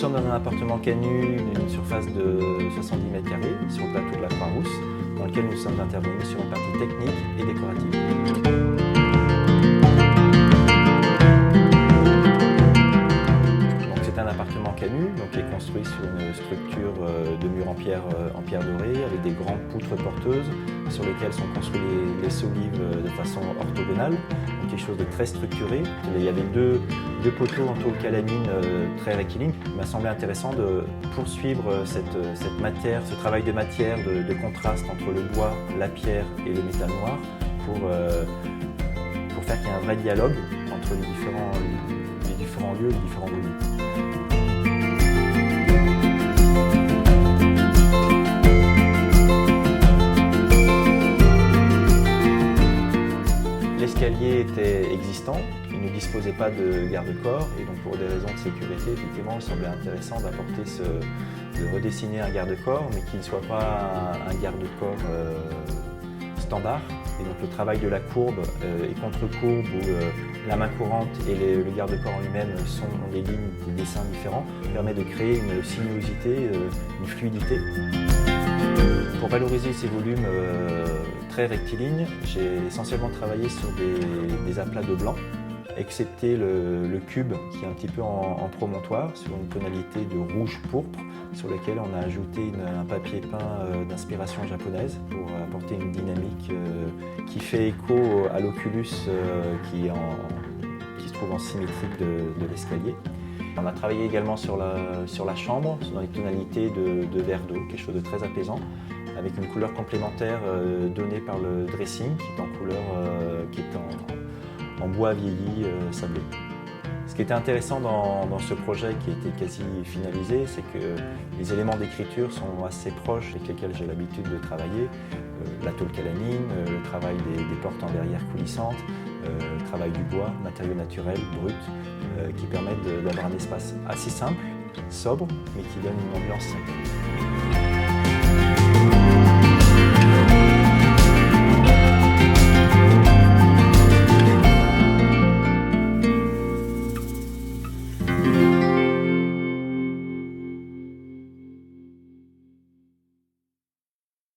sommes dans un appartement Canu, une surface de 70 mètres carrés, sur le plateau de la Croix-Rousse, dans lequel nous sommes intervenus sur une partie technique et décorative. C'est un appartement Canu, qui est construit sur une structure de murs en pierre dorée, avec des grandes poutres porteuses sur lesquelles sont construits les solives de façon orthogonale, donc quelque chose de très structuré. Il y avait deux poteaux en tôle calamine très rectilignes. Il m'a semblé intéressant de poursuivre cette matière, ce travail de matière, de contraste entre le bois, la pierre et le métal noir pour faire qu'il y ait un vrai dialogue entre les différents lieux et les différents volumes. L'escalier était existant, il ne disposait pas de garde-corps et donc pour des raisons de sécurité, effectivement, il semblait intéressant de redessiner un garde-corps, mais qu'il ne soit pas un garde-corps standard. Et donc le travail de la courbe et contre-courbe où la main courante et le garde-corps en lui-même sont des lignes, des dessins différents, permet de créer une sinuosité, une fluidité. Pour valoriser ces volumes très rectilignes, j'ai essentiellement travaillé sur des aplats de blanc, excepté le cube qui est un petit peu en promontoire, sur une tonalité de rouge-pourpre, sur lequel on a ajouté un papier peint d'inspiration japonaise pour apporter une dynamique qui fait écho à l'oculus qui se trouve en symétrique de l'escalier. On a travaillé également sur la chambre, dans les tonalités de verre d'eau, quelque chose de très apaisant, avec une couleur complémentaire donnée par le dressing, qui est en couleur, qui est en bois vieilli sablé. Ce qui était intéressant dans ce projet qui était quasi finalisé, c'est que les éléments d'écriture sont assez proches avec lesquels j'ai l'habitude de travailler. La tôle calamine, le travail des portes en verrière coulissantes, le travail du bois, matériaux naturels, bruts, qui permettent d'avoir un espace assez simple, sobre, mais qui donne une ambiance simple.